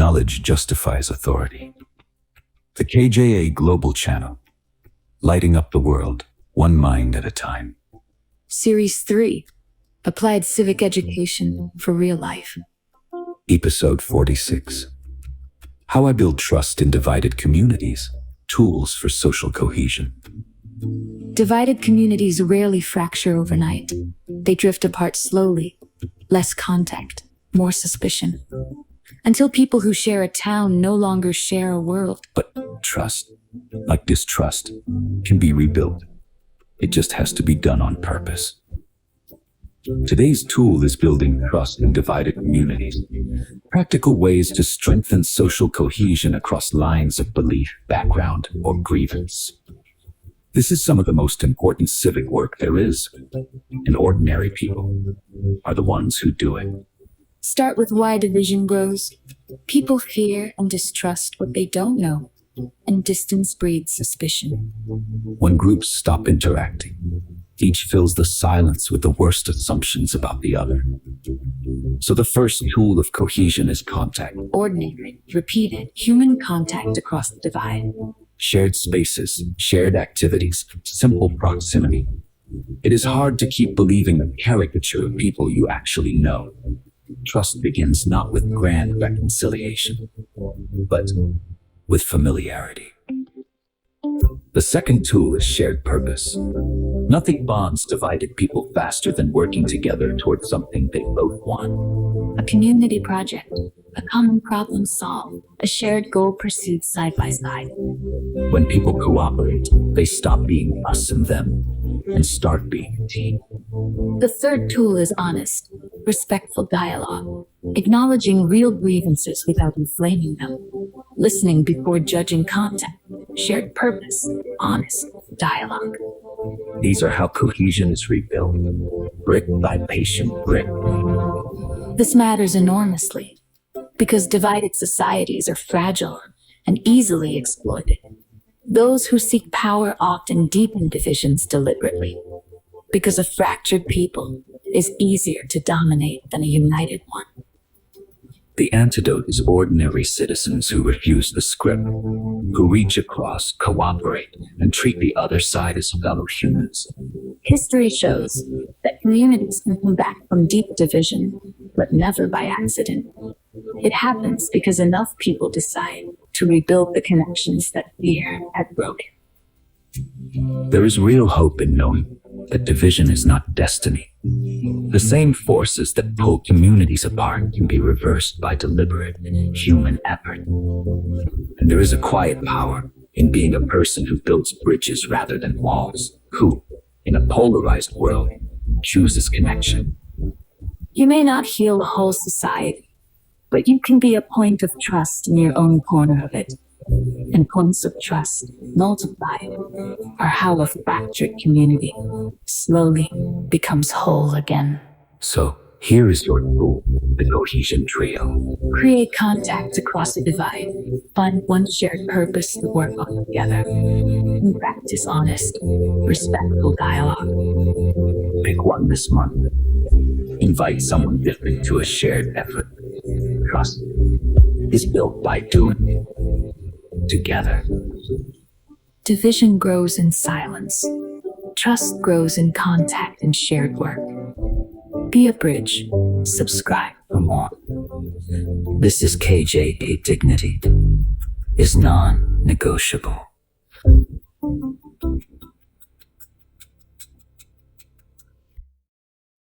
Knowledge justifies authority. The KJA Global Channel, lighting up the world, one mind at a time. Series 3, Applied Civic Education for Real Life. Episode 46, How I Build Trust in Divided Communities, Tools for Social Cohesion. Divided communities rarely fracture overnight. They drift apart slowly. Less contact, more suspicion. Until people who share a town no longer share a world. But trust, like distrust, can be rebuilt. It just has to be done on purpose. Today's tool is building trust in divided communities. Practical ways to strengthen social cohesion across lines of belief, background, or grievance. This is some of the most important civic work there is, and ordinary people are the ones who do it. Start with why division grows. People fear and distrust what they don't know, and distance breeds suspicion. When groups stop interacting, each fills the silence with the worst assumptions about the other. So the first tool of cohesion is contact. Ordinary, repeated, human contact across the divide. Shared spaces, shared activities, simple proximity. It is hard to keep believing the caricature of people you actually know. Trust begins not with grand reconciliation, but with familiarity. The second tool is shared purpose. Nothing bonds divided people faster than working together towards something they both want. A community project, a common problem solved, a shared goal pursued side by side. When people cooperate, they stop being us and them and start being a team. The third tool is honest, respectful dialogue, acknowledging real grievances without inflaming them, listening before judging content, shared purpose, honest dialogue. These are how cohesion is rebuilt, brick by patient brick. This matters enormously because divided societies are fragile and easily exploited. Those who seek power often deepen divisions deliberately because a fractured people is easier to dominate than a united one. The antidote is ordinary citizens who refuse the script, who reach across, cooperate, and treat the other side as fellow humans. History shows that communities can come back from deep division, but never by accident. It happens because enough people decide to rebuild the connections that fear had broken. There is real hope in knowing that division is not destiny. The same forces that pull communities apart can be reversed by deliberate human effort. And there is a quiet power in being a person who builds bridges rather than walls, who, in a polarized world, chooses connection. You may not heal a whole society, but you can be a point of trust in your own corner of it. And points of trust, multiplied, are how a fractured community slowly becomes whole again. So, here is your tool, the Cohesion Trio. Create contact across the divide. Find one shared purpose to work on together. And practice honest, respectful dialogue. Pick one this month. Invite someone different to a shared effort. Trust is built by doing together. Division grows in silence. Trust grows in contact and shared work. Be a bridge. Subscribe for more. This is KJA. Dignity is non-negotiable.